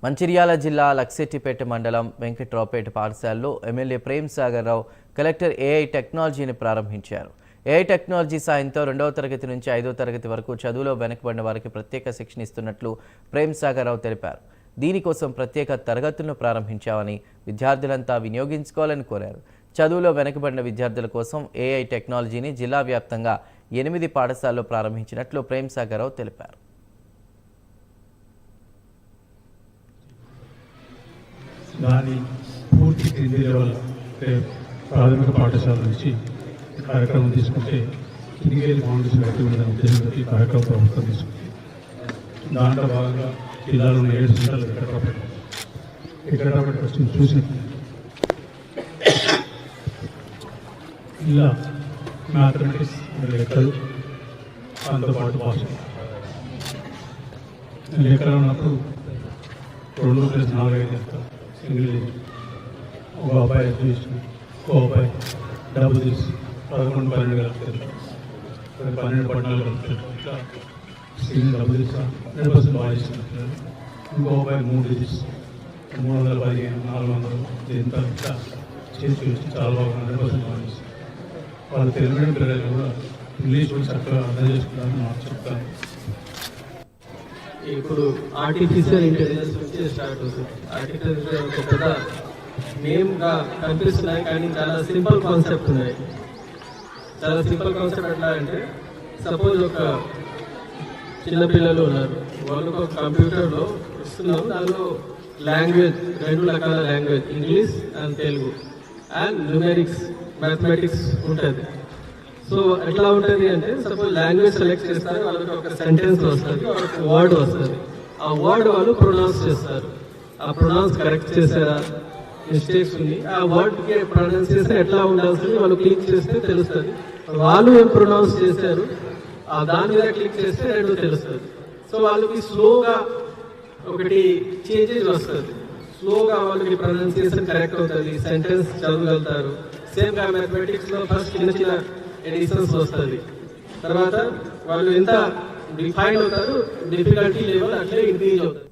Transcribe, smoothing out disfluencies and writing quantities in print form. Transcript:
మంచిర్యాల జిల్లా లక్సెట్టిపేట మండలం వెంకట్రావుపేట పాఠశాలలో ఎమ్మెల్యే ప్రేమ్ సాగర్ రావు కలెక్టర్ ఏఐ టెక్నాలజీని ప్రారంభించారు. ఏఐ టెక్నాలజీ సాయంతో 2వ తరగతి నుంచి 5వ తరగతి వరకు చదువులో వెనుకబడిన వారికి ప్రత్యేక శిక్షణ ఇస్తున్నట్లు ప్రేమ్ సాగర్ రావు తెలిపారు. దీనికోసం ప్రత్యేక తరగతులను ప్రారంభించామని విద్యార్థులంతా వినియోగించుకోవాలని కోరారు. చదువులో వెనుకబడిన విద్యార్థుల కోసం ఏఐ టెక్నాలజీని జిల్లా వ్యాప్తంగా 8 పాఠశాలల్లో ప్రారంభించినట్లు ప్రేమ్ సాగర్ రావు తెలిపారు. దాని పూర్తి క్రింది లెవెల్ ప్రాథమిక పాఠశాల నుంచి కార్యక్రమం తీసుకుంటే కిందికెళ్ళి ఫౌండేషన్ కట్టి ఉండదని ఉద్దేశంతో ఈ కార్యక్రమం ప్రభుత్వం తీసుకుంది. దాంట్లో భాగంగా జిల్లాలో 7 సెంటర్లు ఎక్కడబట్టి వచ్చి చూసి ఇలా మ్యాథమెటిక్స్ లెక్కలు దాంతోపాటు భాష లెక్కలు ఉన్నప్పుడు 2+4 చేస్తారు. ఇంగ్లీష్ ఒక అబ్బాయి చూసి ఒక అబ్బాయి డబ్బు తీసి 11-12 కలుపుతారు, 12-14 కలుపుతారు. ఇట్లా సింగిల్ డబ్బు తీసి 100% బాగా చేస్తున్నారు. ఇంకో అబ్బాయి 3 తీసి 315, 400 ఎంత ఇట్లా చేసి చూసి చాలా బాగా 100% బాగా చేస్తారు. వాళ్ళు తెలియని పిల్లలు కూడా ఇంగ్లీష్ కూడా చక్కగా అర్థం చేసుకుంటారని నాకు చెప్తాను. ఇప్పుడు ఆర్టిఫిషియల్ ఇంటెలిజెన్స్ నుంచి స్టార్ట్ అవుతుంది. ఆర్టిఫిషియల్ ఒక పెద్ద నేమ్గా కనిపిస్తున్నాయి, కానీ చాలా సింపుల్ కాన్సెప్ట్ ఉన్నాయి. చాలా సింపుల్ కాన్సెప్ట్ ఎట్లా అంటే, సపోజ్ ఒక చిన్నపిల్లలు ఉన్నారు, వాళ్ళకు ఒక కంప్యూటర్లో ఇస్తున్నాం, దానిలో లాంగ్వేజ్ 2 రకాల language, English and Telugu and numerics mathematics ఉంటుంది. సో ఎట్లా ఉంటుంది అంటే, సపోజ్ లాంగ్వేజ్ సెలెక్ట్ చేస్తారు, వాళ్ళకి ఒక సెంటెన్స్ వస్తుంది, వాళ్ళకి వర్డ్ వస్తుంది. ఆ వర్డ్ వాళ్ళు ప్రొనౌన్స్ చేస్తారు. ఆ ప్రొనౌన్స్ కరెక్ట్ చేసారా, మిస్టేక్స్ ఉంది, ఆ వర్డ్కి ప్రొనౌన్సియేషన్ ఎట్లా ఉండాల్సింది వాళ్ళు క్లిక్ చేస్తే తెలుస్తుంది. వాళ్ళు ఏం ప్రొనౌన్స్ చేశారు ఆ దాని మీద క్లిక్ చేస్తే 2 తెలుస్తుంది. సో వాళ్ళకి స్లోగా ఒకటి చేంజెస్ వస్తుంది, స్లోగా వాళ్ళకి ప్రొనౌన్సియేషన్ కరెక్ట్ అవుతుంది, సెంటెన్స్ చదవగలుగుతారు. సేమ్గా మ్యాథమెటిక్స్లో ఫస్ట్ చిన్న ఎడిషన్స్ వస్తుంది, తర్వాత వాళ్ళు ఎంత డిఫైన్ అవుతారు, డిఫికల్టీ లెవెల్ అట్లే ఇంక్రీజ్ అవుతుంది.